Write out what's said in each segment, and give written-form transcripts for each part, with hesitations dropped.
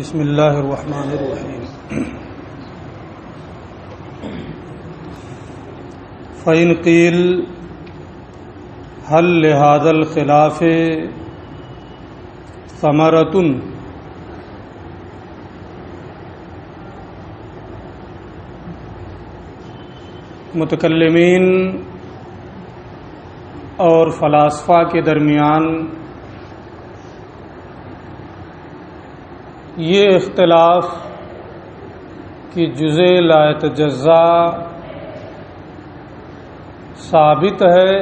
بسم اللہ الرحمن الرحیم فإن قیل هل لهذا الخلاف ثمرۃ متکلمین اور فلاسفہ کے درمیان یہ اختلاف کہ جزء لا یتجزا ثابت ہے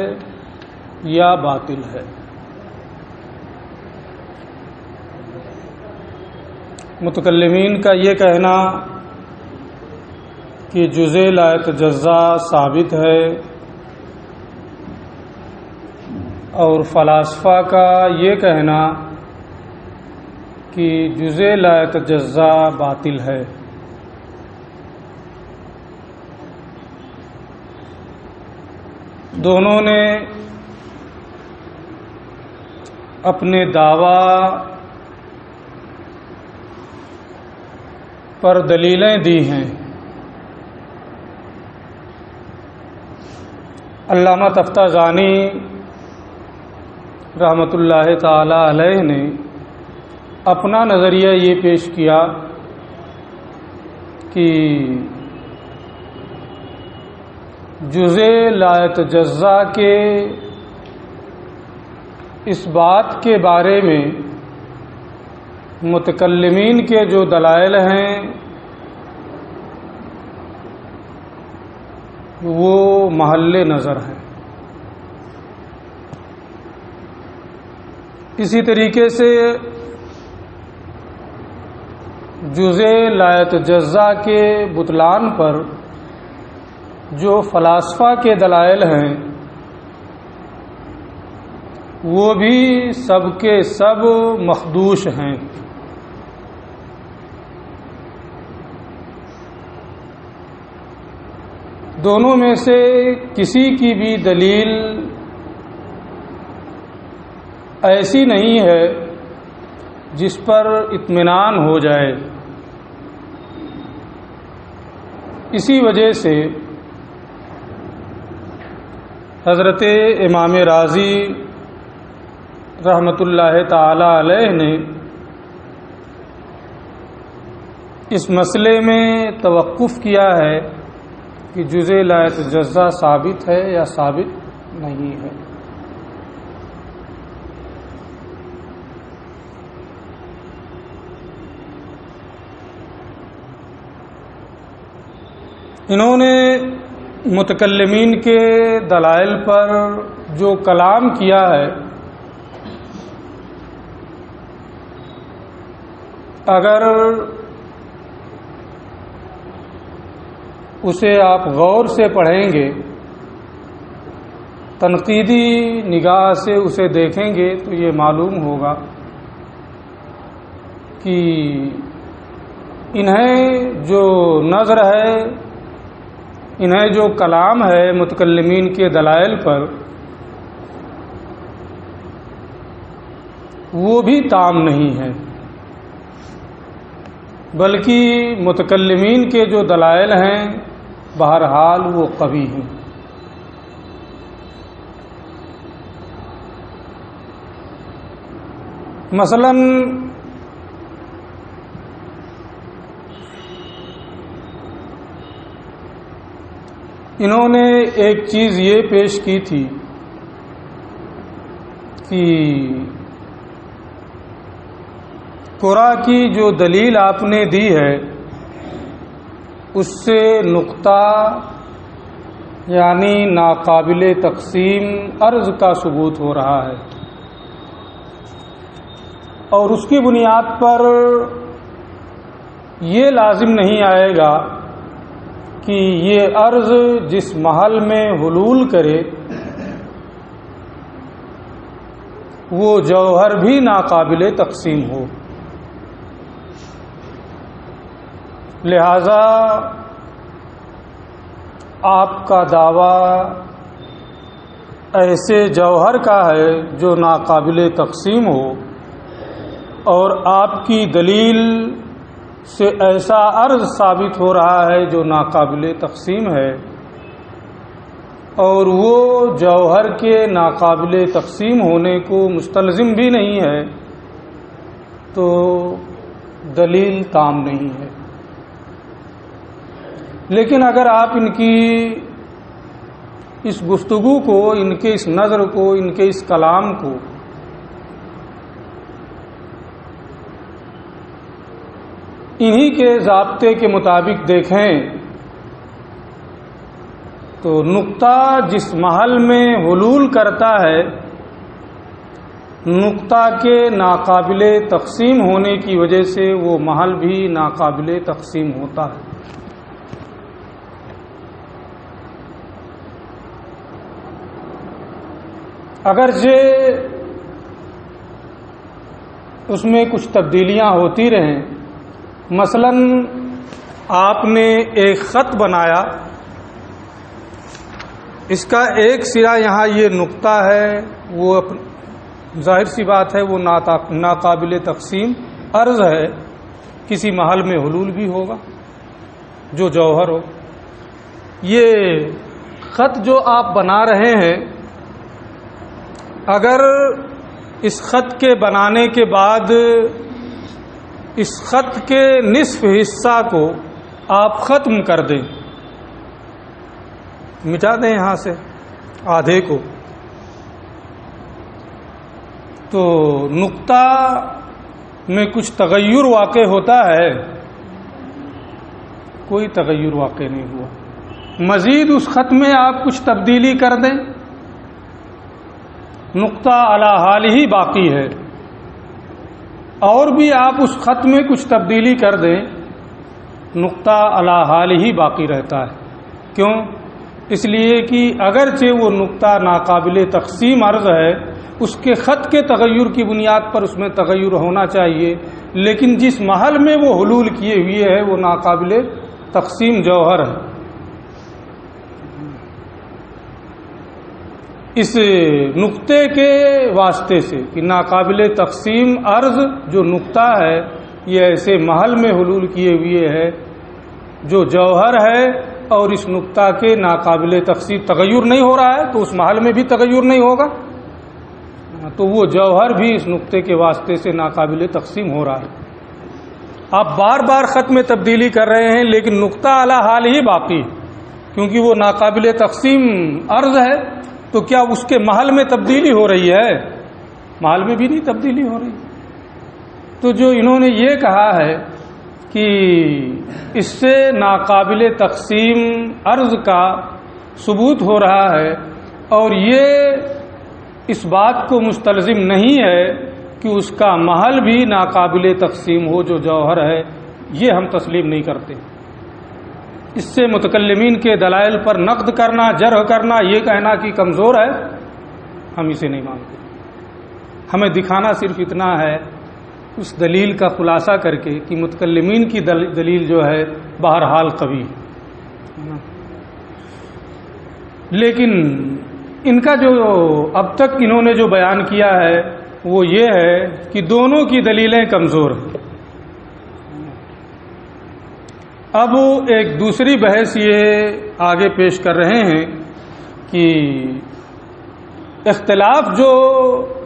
یا باطل ہے۔ متکلمین کا یہ کہنا کہ جزء لا یتجزا ثابت ہے اور فلاسفہ کا یہ کہنا کہ جزء لا یتجزا باطل ہے۔ دونوں نے اپنے دعویٰ پر دلیلیں دی ہیں۔ علامہ تفتازانی رحمۃ اللہ تعالی علیہ نے اپنا نظریہ یہ پیش کیا کہ جزء لا یتجزا کے اس بات کے بارے میں متکلمین کے جو دلائل ہیں وہ محل نظر ہیں۔ اسی طریقے سے جزء لا یتجزا کے بطلان پر جو فلاسفہ کے دلائل ہیں وہ بھی سب کے سب مخدوش ہیں۔ دونوں میں سے کسی کی بھی دلیل ایسی نہیں ہے جس پر اطمینان ہو جائے۔ اسی وجہ سے حضرت امام رازی رحمۃ اللہ تعالی علیہ نے اس مسئلے میں توقف کیا ہے کہ جزء لا یتجزا ثابت ہے یا ثابت نہیں ہے۔ انہوں نے متکلمین کے دلائل پر جو کلام کیا ہے اگر اسے آپ غور سے پڑھیں گے، تنقیدی نگاہ سے اسے دیکھیں گے تو یہ معلوم ہوگا کہ انہیں جو نظر ہے، انہیں جو کلام ہے متکلمین کے دلائل پر، وہ بھی تام نہیں ہے، بلکہ متکلمین کے جو دلائل ہیں بہرحال وہ قوی ہیں۔ مثلا انہوں نے ایک چیز یہ پیش کی تھی کہ قرآن کی جو دلیل آپ نے دی ہے اس سے نقطہ یعنی ناقابل تقسیم ارض کا ثبوت ہو رہا ہے، اور اس کی بنیاد پر یہ لازم نہیں آئے گا کہ یہ ارض جس محل میں حلول کرے وہ جوہر بھی ناقابل تقسیم ہو۔ لہذا آپ کا دعویٰ ایسے جوہر کا ہے جو ناقابل تقسیم ہو، اور آپ کی دلیل سے ایسا عرض ثابت ہو رہا ہے جو ناقابل تقسیم ہے، اور وہ جوہر کے ناقابل تقسیم ہونے کو مستلزم بھی نہیں ہے، تو دلیل تام نہیں ہے۔ لیکن اگر آپ ان کی اس گفتگو کو، ان کے اس نظر کو، ان کے اس کلام کو انہی کے ضابطے کے مطابق دیکھیں تو نقطہ جس محل میں حلول کرتا ہے، نقطہ کے ناقابل تقسیم ہونے کی وجہ سے وہ محل بھی ناقابل تقسیم ہوتا ہے۔ اگرچہ اس میں کچھ تبدیلیاں ہوتی رہیں، مثلا آپ نے ایک خط بنایا، اس کا ایک سرا یہاں یہ نقطہ ہے، وہ ظاہر سی بات ہے وہ ناقابل تقسیم عرض ہے، کسی محل میں حلول بھی ہوگا جو جوہر ہو۔ یہ خط جو آپ بنا رہے ہیں، اگر اس خط کے بنانے کے بعد اس خط کے نصف حصہ کو آپ ختم کر دیں، مٹا دیں یہاں سے آدھے کو، تو نقطہ میں کچھ تغیر واقع ہوتا ہے؟ کوئی تغیر واقع نہیں ہوا۔ مزید اس خط میں آپ کچھ تبدیلی کر دیں، نقطہ علی حال ہی باقی ہے، اور بھی آپ اس خط میں کچھ تبدیلی کر دیں، نقطہ علی حال ہی باقی رہتا ہے۔ کیوں؟ اس لیے کہ اگرچہ وہ نقطہ ناقابل تقسیم عرض ہے، اس کے خط کے تغیر کی بنیاد پر اس میں تغیر ہونا چاہیے، لیکن جس محل میں وہ حلول کیے ہوئے ہے وہ ناقابل تقسیم جوہر ہے۔ اس نقطے کے واسطے سے کہ ناقابل تقسیم عرض جو نقطہ ہے یہ ایسے محل میں حلول کیے ہوئے ہے جو جوہر ہے، اور اس نقطہ کے ناقابل تقسیم تغیر نہیں ہو رہا ہے تو اس محل میں بھی تغیر نہیں ہوگا، تو وہ جوہر بھی اس نقطے کے واسطے سے ناقابل تقسیم ہو رہا ہے۔ آپ بار بار خط میں تبدیلی کر رہے ہیں لیکن نقطہ علی حال ہی باقی، کیونکہ وہ ناقابل تقسیم عرض ہے، تو کیا اس کے محل میں تبدیلی ہو رہی ہے؟ محل میں بھی نہیں تبدیلی ہو رہی۔ تو جو انہوں نے یہ کہا ہے کہ اس سے ناقابل تقسیم عرض کا ثبوت ہو رہا ہے، اور یہ اس بات کو مستلزم نہیں ہے کہ اس کا محل بھی ناقابل تقسیم ہو جو جوہر ہے، یہ ہم تسلیم نہیں کرتے۔ اس سے متکلمین کے دلائل پر نقد کرنا، جرح کرنا، یہ کہنا کہ کمزور ہے، ہم اسے نہیں مانتے۔ ہمیں دکھانا صرف اتنا ہے اس دلیل کا خلاصہ کر کے کہ متکلمین کی دلیل جو ہے بہرحال قوی ہے، لیکن ان کا جو اب تک انہوں نے جو بیان کیا ہے وہ یہ ہے کہ دونوں کی دلیلیں کمزور ہیں۔ اب ایک دوسری بحث یہ آگے پیش کر رہے ہیں کہ اختلاف جو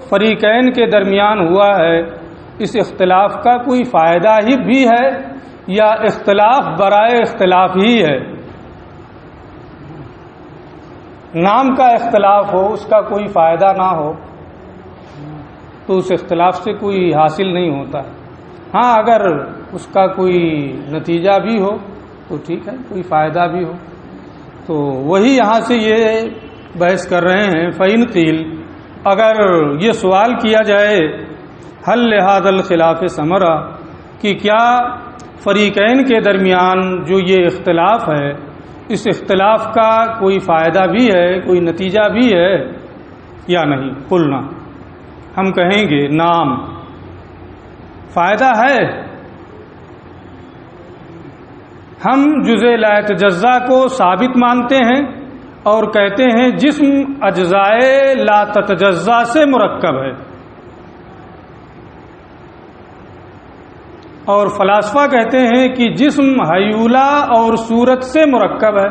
فریقین کے درمیان ہوا ہے، اس اختلاف کا کوئی فائدہ ہی بھی ہے یا اختلاف برائے اختلاف ہی ہے؟ نام کا اختلاف ہو، اس کا کوئی فائدہ نہ ہو تو اس اختلاف سے کوئی حاصل نہیں ہوتا۔ ہاں اگر اس کا کوئی نتیجہ بھی ہو تو ٹھیک ہے، کوئی فائدہ بھی ہو، تو وہی یہاں سے یہ بحث کر رہے ہیں۔ فَإِنْ قِيلَ، اگر یہ سوال کیا جائے حل لہذا الخلاف ثمرہ، کہ کیا فریقین کے درمیان جو یہ اختلاف ہے اس اختلاف کا کوئی فائدہ بھی ہے، کوئی نتیجہ بھی ہے یا نہیں؟ قلنا، ہم کہیں گے نعم، فائدہ ہے۔ ہم جزء لا يتجزا کو ثابت مانتے ہیں اور کہتے ہیں جسم اجزائے لا تتجزا سے مرکب ہے، اور فلاسفہ کہتے ہیں کہ جسم حیولہ اور صورت سے مرکب ہے،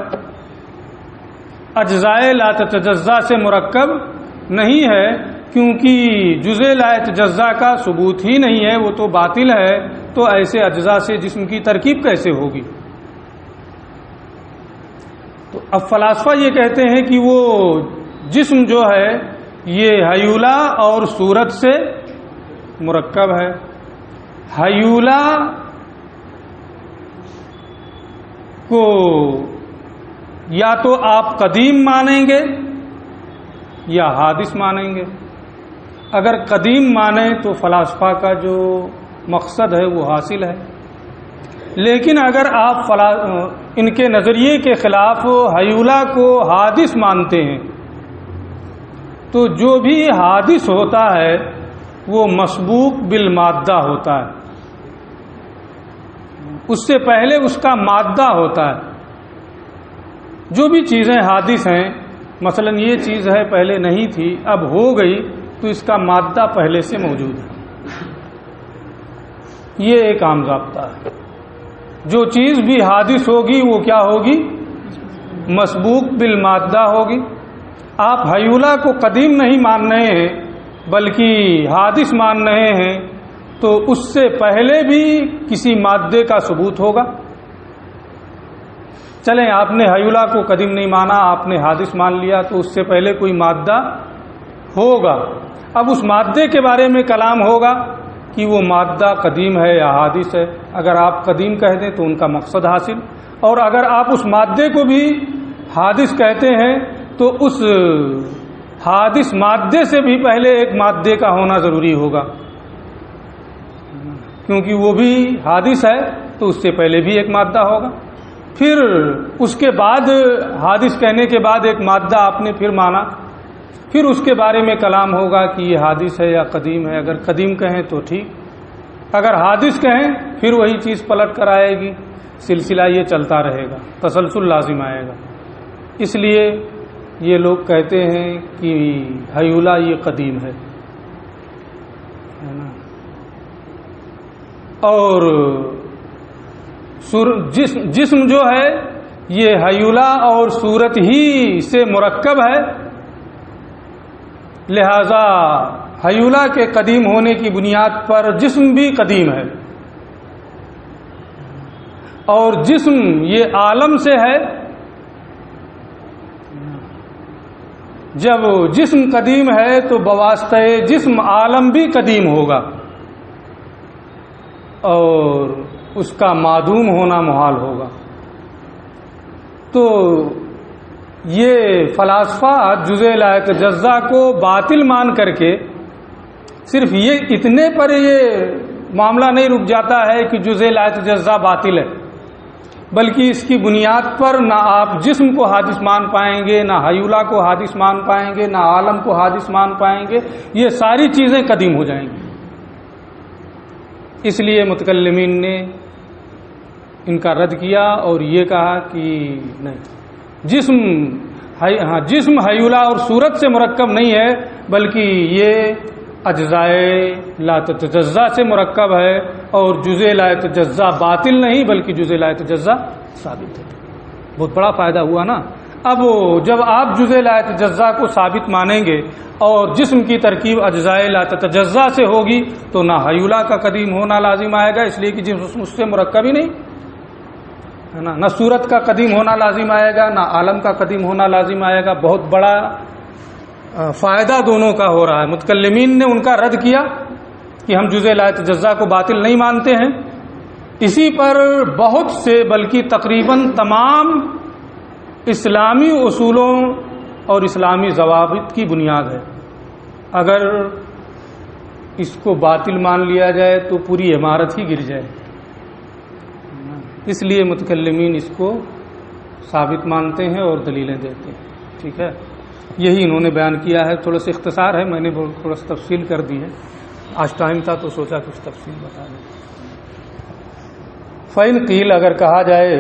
اجزائے لا تتجزا سے مرکب نہیں ہے، کیونکہ جزء لا یتجزا کا ثبوت ہی نہیں ہے، وہ تو باطل ہے، تو ایسے اجزاء سے جسم کی ترکیب کیسے ہوگی؟ تو اب فلاسفہ یہ کہتے ہیں کہ وہ جسم جو ہے یہ حیولہ اور صورت سے مرکب ہے۔ حیولہ کو یا تو آپ قدیم مانیں گے یا حادث مانیں گے۔ اگر قدیم مانیں تو فلاسفہ کا جو مقصد ہے وہ حاصل ہے، لیکن اگر آپ ان کے نظریے کے خلاف حیولہ کو حادث مانتے ہیں تو جو بھی حادث ہوتا ہے وہ مسبوق بالمادہ ہوتا ہے، اس سے پہلے اس کا مادہ ہوتا ہے۔ جو بھی چیزیں حادث ہیں، مثلا یہ چیز ہے پہلے نہیں تھی اب ہو گئی تو اس کا مادہ پہلے سے موجود ہے، یہ ایک عام ضابطہ ہے۔ جو چیز بھی حادث ہوگی وہ کیا ہوگی؟ مسبوق بالمادہ ہوگی۔ آپ حیولہ کو قدیم نہیں مان رہے ہیں بلکہ حادث مان رہے ہیں تو اس سے پہلے بھی کسی مادے کا ثبوت ہوگا۔ چلیں آپ نے حیولہ کو قدیم نہیں مانا، آپ نے حادث مان لیا، تو اس سے پہلے کوئی مادہ ہوگا۔ اب اس مادے کے بارے میں کلام ہوگا کہ وہ مادہ قدیم ہے یا حادث ہے۔ اگر آپ قدیم کہہ دیں تو ان کا مقصد حاصل، اور اگر آپ اس مادے کو بھی حادث کہتے ہیں تو اس حادث مادے سے بھی پہلے ایک مادے کا ہونا ضروری ہوگا، کیونکہ وہ بھی حادث ہے تو اس سے پہلے بھی ایک مادہ ہوگا۔ پھر اس کے بعد حادث کہنے کے بعد ایک مادہ آپ نے پھر مانا، پھر اس کے بارے میں کلام ہوگا کہ یہ حادث ہے یا قدیم ہے۔ اگر قدیم کہیں تو ٹھیک، اگر حادث کہیں پھر وہی چیز پلٹ کر آئے گی، سلسلہ یہ چلتا رہے گا، تسلسل لازم آئے گا۔ اس لیے یہ لوگ کہتے ہیں کہ حیولہ یہ قدیم ہے اور جسم جو ہے یہ حیولہ اور صورت ہی سے مرکب ہے، لہذا حیولہ کے قدیم ہونے کی بنیاد پر جسم بھی قدیم ہے، اور جسم یہ عالم سے ہے۔ جب جسم قدیم ہے تو بواسطہ جسم عالم بھی قدیم ہوگا اور اس کا معدوم ہونا محال ہوگا۔ تو یہ فلاسفہ جزء لا یتجزا کو باطل مان کر کے صرف یہ اتنے پر یہ معاملہ نہیں رک جاتا ہے کہ جزء لا یتجزا باطل ہے، بلکہ اس کی بنیاد پر نہ آپ جسم کو حادث مان پائیں گے، نہ حیولہ کو حادث مان پائیں گے، نہ عالم کو حادث مان پائیں گے، یہ ساری چیزیں قدیم ہو جائیں گی۔ اس لیے متکلمین نے ان کا رد کیا اور یہ کہا کہ نہیں، جسم حیولہ اور صورت سے مرکب نہیں ہے بلکہ یہ اجزائے لا تتجزا سے مرکب ہے، اور جزء لا یتجزا باطل نہیں بلکہ جزء لا یتجزا ثابت ہے۔ بہت بڑا فائدہ ہوا نا۔ اب جب آپ جزء لا یتجزا کو ثابت مانیں گے اور جسم کی ترکیب اجزائے لا تتجزا سے ہوگی تو نہ حیولہ کا قدیم ہونا لازم آئے گا، اس لیے کہ جسم اس سے مرکب ہی نہیں ہے نا، نہ صورت کا قدیم ہونا لازم آئے گا، نہ عالم کا قدیم ہونا لازم آئے گا۔ بہت بڑا فائدہ دونوں کا ہو رہا ہے۔ متکلمین نے ان کا رد کیا کہ ہم جزء لا یتجزا کو باطل نہیں مانتے ہیں، اسی پر بہت سے بلکہ تقریباً تمام اسلامی اصولوں اور اسلامی ضوابط کی بنیاد ہے۔ اگر اس کو باطل مان لیا جائے تو پوری عمارت ہی گر جائے، اس لیے متکلمین اس کو ثابت مانتے ہیں اور دلیلیں دیتے ہیں۔ ٹھیک ہے، یہی انہوں نے بیان کیا ہے۔ تھوڑا سا اختصار ہے، میں نے تھوڑا سا تفصیل کر دی ہے، آج ٹائم تھا تو سوچا کچھ تفصیل بتا دیں۔ فَإِنْ قِيلَ اگر کہا جائے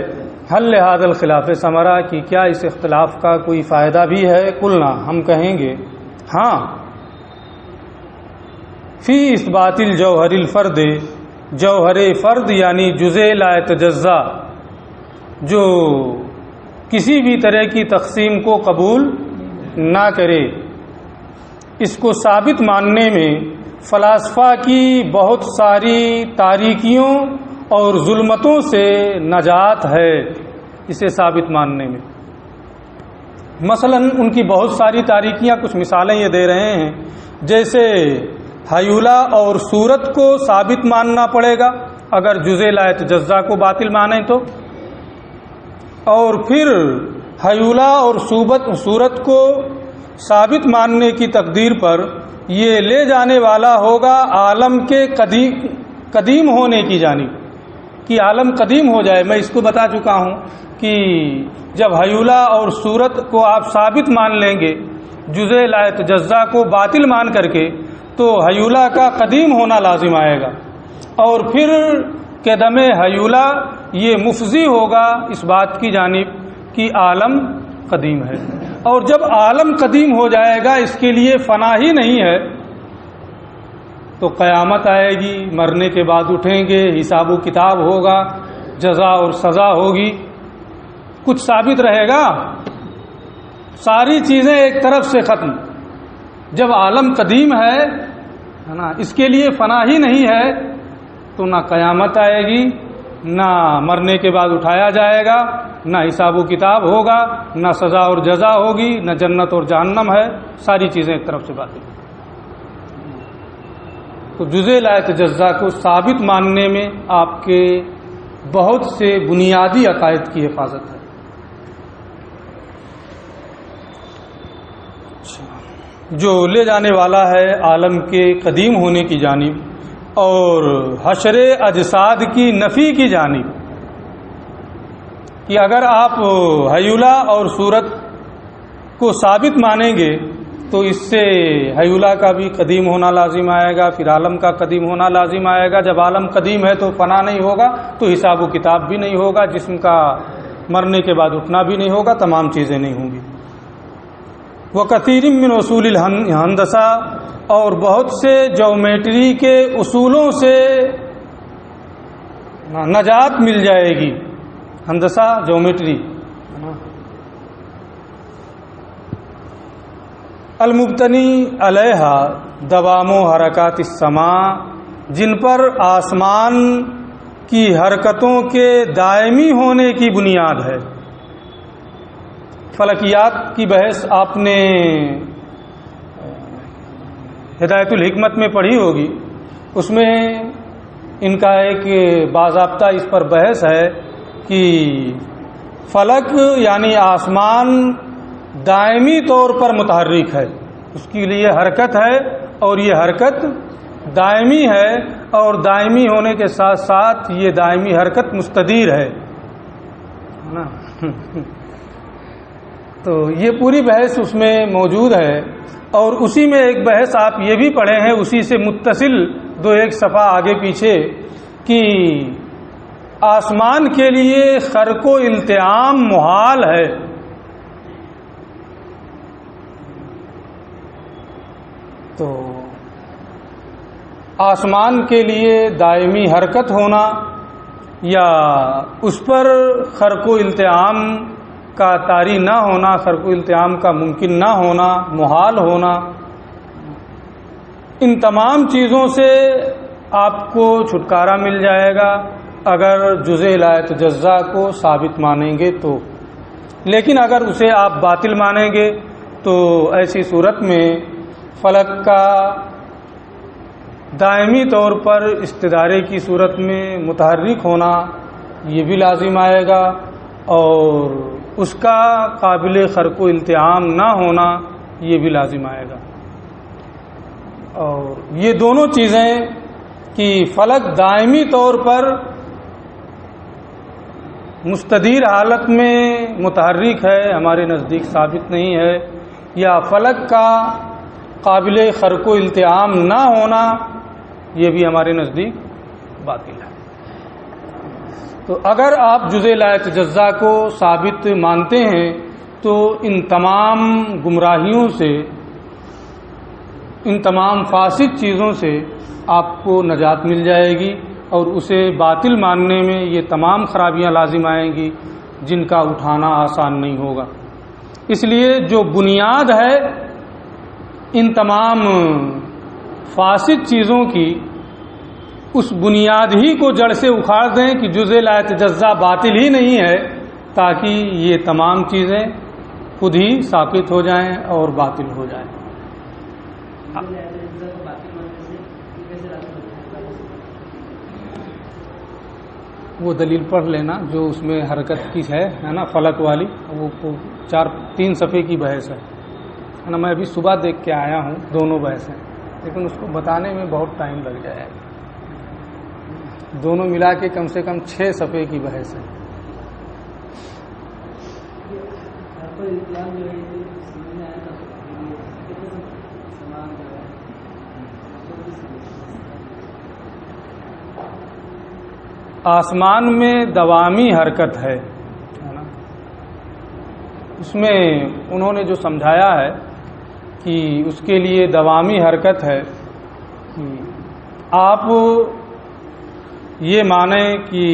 حل لہذا الخلاف ثمرہ کہ کیا اس اختلاف کا کوئی فائدہ بھی ہے، قلنا ہم کہیں گے ہاں، فی اثبات الجوہر الفرد جوہر فرد یعنی جزء لا یتجزا جو کسی بھی طرح کی تقسیم کو قبول نہ کرے، اس کو ثابت ماننے میں فلاسفہ کی بہت ساری تاریکیوں اور ظلمتوں سے نجات ہے۔ اسے ثابت ماننے میں مثلا ان کی بہت ساری تاریکیاں، کچھ مثالیں یہ دے رہے ہیں، جیسے حیولہ اور صورت کو ثابت ماننا پڑے گا اگر جزء لا یتجزا کو باطل مانیں تو، اور پھر حیولہ اور صورت کو ثابت ماننے کی تقدیر پر یہ لے جانے والا ہوگا عالم کے قدیم ہونے کی جانب، کہ عالم قدیم ہو جائے۔ میں اس کو بتا چکا ہوں کہ جب حیولہ اور صورت کو آپ ثابت مان لیں گے جزء لا یتجزا کو باطل مان کر کے، تو حیولہ کا قدیم ہونا لازم آئے گا، اور پھر قدم حیولہ یہ مفضی ہوگا اس بات کی جانب کہ عالم قدیم ہے۔ اور جب عالم قدیم ہو جائے گا، اس کے لیے فنا ہی نہیں ہے، تو قیامت آئے گی، مرنے کے بعد اٹھیں گے، حساب و کتاب ہوگا، جزا اور سزا ہوگی، کچھ ثابت رہے گا؟ ساری چیزیں ایک طرف سے ختم۔ جب عالم قدیم ہے نا، اس کے لیے فنا ہی نہیں ہے، تو نہ قیامت آئے گی، نہ مرنے کے بعد اٹھایا جائے گا، نہ حساب و کتاب ہوگا، نہ سزا اور جزا ہوگی، نہ جنت اور جہنم ہے، ساری چیزیں ایک طرف سے باطل۔ تو جزء لا یتجزا کو ثابت ماننے میں آپ کے بہت سے بنیادی عقائد کی حفاظت ہے۔ جو لے جانے والا ہے عالم کے قدیم ہونے کی جانب اور حشر اجساد کی نفی کی جانب، کہ اگر آپ حیولہ اور صورت کو ثابت مانیں گے تو اس سے حیولہ کا بھی قدیم ہونا لازم آئے گا، پھر عالم کا قدیم ہونا لازم آئے گا۔ جب عالم قدیم ہے تو فنا نہیں ہوگا، تو حساب و کتاب بھی نہیں ہوگا، جسم کا مرنے کے بعد اٹھنا بھی نہیں ہوگا، تمام چیزیں نہیں ہوں گی۔ وَكَثِيرٍ مِّنْ اصول الہندسہ، اور بہت سے جیومیٹری کے اصولوں سے نجات مل جائے گی۔ ہندسہ جیومیٹری، المبتنی علیہا دوام و حرکات السماء، جن پر آسمان کی حرکتوں کے دائمی ہونے کی بنیاد ہے۔ فلکیات کی بحث آپ نے ہدایت الحکمت میں پڑھی ہوگی، اس میں ان کا ایک باضابطہ اس پر بحث ہے کہ فلک یعنی آسمان دائمی طور پر متحرک ہے، اس کے لیے حرکت ہے، اور یہ حرکت دائمی ہے، اور دائمی ہونے کے ساتھ ساتھ یہ دائمی حرکت مستدیر ہے نا۔ تو یہ پوری بحث اس میں موجود ہے، اور اسی میں ایک بحث آپ یہ بھی پڑھے ہیں، اسی سے متصل دو ایک صفحہ آگے پیچھے، کہ آسمان کے لیے خرق و التئام محال ہے۔ تو آسمان کے لیے دائمی حرکت ہونا یا اس پر خرق و التئام کا طاری نہ ہونا، خرق و التئام کا ممکن نہ ہونا، محال ہونا، ان تمام چیزوں سے آپ کو چھٹکارا مل جائے گا اگر جزء لا یتجزا کو ثابت مانیں گے تو۔ لیکن اگر اسے آپ باطل مانیں گے تو ایسی صورت میں فلک کا دائمی طور پر استدارے کی صورت میں متحرک ہونا یہ بھی لازم آئے گا، اور اس کا قابل خرق و التئام نہ ہونا یہ بھی لازم آئے گا۔ اور یہ دونوں چیزیں کہ فلک دائمی طور پر مستدیر حالت میں متحرک ہے، ہمارے نزدیک ثابت نہیں ہے، یا فلک کا قابل خرق و التئام نہ ہونا یہ بھی ہمارے نزدیک باطل ہے۔ تو اگر آپ جزء لا یتجزا کو ثابت مانتے ہیں تو ان تمام گمراہیوں سے، ان تمام فاسد چیزوں سے آپ کو نجات مل جائے گی، اور اسے باطل ماننے میں یہ تمام خرابیاں لازم آئیں گی جن کا اٹھانا آسان نہیں ہوگا۔ اس لیے جو بنیاد ہے ان تمام فاسد چیزوں کی، اس بنیاد ہی کو جڑ سے اکھاڑ دیں کہ جزء لا یتجزا باطل ہی نہیں ہے، تاکہ یہ تمام چیزیں خود ہی ثابت ہو جائیں اور باطل ہو جائیں۔ وہ دلیل پڑھ لینا جو اس میں حرکت کی ہے نا، فلک والی، وہ 3 صفحے کی بحث ہے نا۔ میں ابھی صبح دیکھ کے آیا ہوں، دونوں بحثیں، لیکن اس کو بتانے میں بہت ٹائم لگ جائے گا۔ دونوں ملا کے کم سے کم 6 صفحے کی بحث ہے۔ آسمان میں دوامی حرکت ہے نا، اس میں انہوں نے جو سمجھایا ہے کہ اس کے لیے دوامی حرکت ہے، آپ یہ مانیں کہ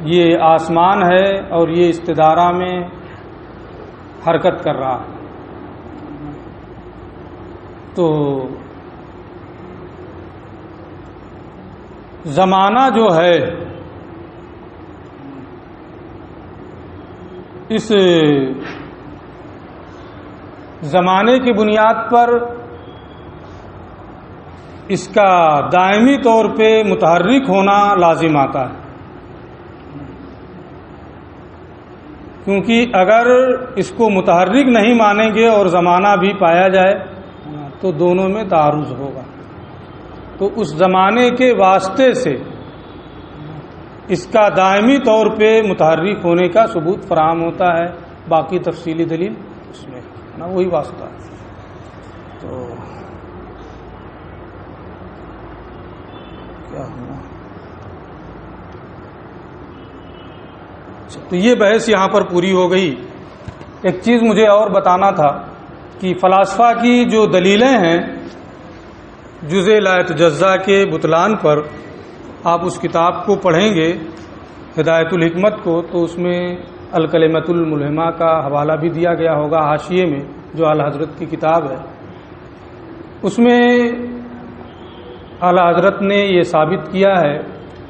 یہ آسمان ہے اور یہ استدارہ میں حرکت کر رہا ہے، تو زمانہ جو ہے اس زمانے کی بنیاد پر اس کا دائمی طور پہ متحرک ہونا لازم آتا ہے، کیونکہ اگر اس کو متحرک نہیں مانیں گے اور زمانہ بھی پایا جائے تو دونوں میں تعارض ہوگا، تو اس زمانے کے واسطے سے اس کا دائمی طور پہ متحرک ہونے کا ثبوت فراہم ہوتا ہے۔ باقی تفصیلی دلیل اس میں نا وہی واسطہ ہے۔ تو کیا ہوا، تو یہ بحث یہاں پر پوری ہو گئی۔ ایک چیز مجھے اور بتانا تھا کہ فلاسفہ کی جو دلیلیں ہیں جزء لا یتجزا کے بطلان پر، آپ اس کتاب کو پڑھیں گے ہدایت الحکمت کو، تو اس میں الکلمۃ الملہمہ کا حوالہ بھی دیا گیا ہوگا حاشیے میں، جو اعلیٰ حضرت کی کتاب ہے۔ اس میں اعلیٰ حضرت نے یہ ثابت کیا ہے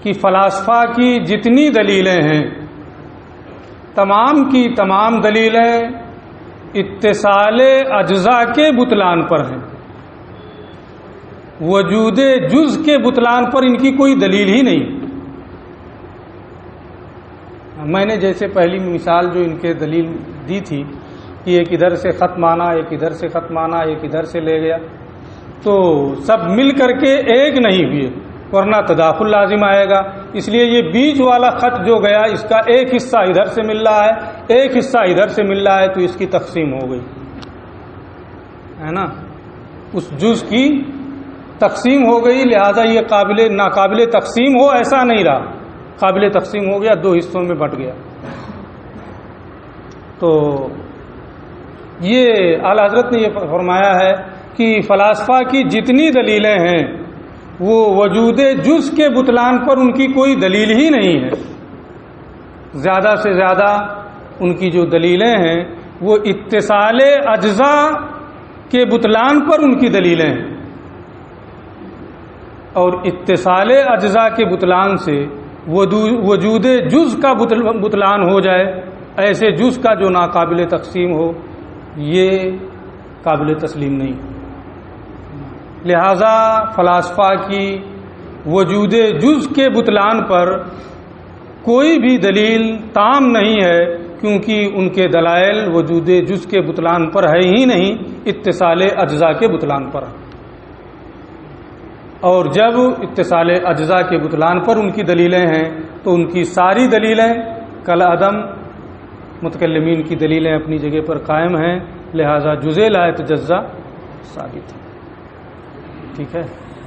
کہ فلاسفہ کی جتنی دلیلیں ہیں تمام کی تمام دلیلیں اتصال اجزاء کے بطلان پر ہیں، وجود جز کے بطلان پر ان کی کوئی دلیل ہی نہیں۔ میں نے جیسے پہلی مثال جو ان کے دلیل دی تھی کہ ایک ادھر سے خط مانا، ایک ادھر سے خط مانا، ایک ادھر سے لے گیا، تو سب مل کر کے ایک نہیں ہوئے، ورنہ تداخل لازم آئے گا۔ اس لیے یہ بیچ والا خط جو گیا، اس کا ایک حصہ ادھر سے مل رہا ہے، ایک حصہ ادھر سے مل رہا ہے، تو اس کی تقسیم ہو گئی ہے نا، اس جز کی تقسیم ہو گئی، لہذا یہ ناقابل تقسیم ہو ایسا نہیں رہا، قابل تقسیم ہو گیا، 2 حصوں میں بٹ گیا۔ تو یہ اعلیٰ حضرت نے یہ فرمایا ہے کہ فلاسفہ کی جتنی دلیلیں ہیں وہ وجود جز کے بطلان پر ان کی کوئی دلیل ہی نہیں ہے، زیادہ سے زیادہ ان کی جو دلیلیں ہیں وہ اتصال اجزاء کے بطلان پر ان کی دلیلیں ہیں، اور اتصال اجزاء کے بطلان سے وجود جز کا بطلان ہو جائے، ایسے جز کا جو ناقابل تقسیم ہو، یہ قابل تسلیم نہیں۔ لہذا فلاسفہ کی وجود جز کے بطلان پر کوئی بھی دلیل تام نہیں ہے، کیونکہ ان کے دلائل وجود جز کے بطلان پر ہے ہی نہیں، اتصال اجزاء کے بطلان پر۔ اور جب اتصال اجزاء کے بطلان پر ان کی دلیلیں ہیں تو ان کی ساری دلیلیں کالعدم متکلمین کی دلیلیں اپنی جگہ پر قائم ہیں، لہذا جزء لا یتجزا ثابت ہے۔ ٹھیک ہے۔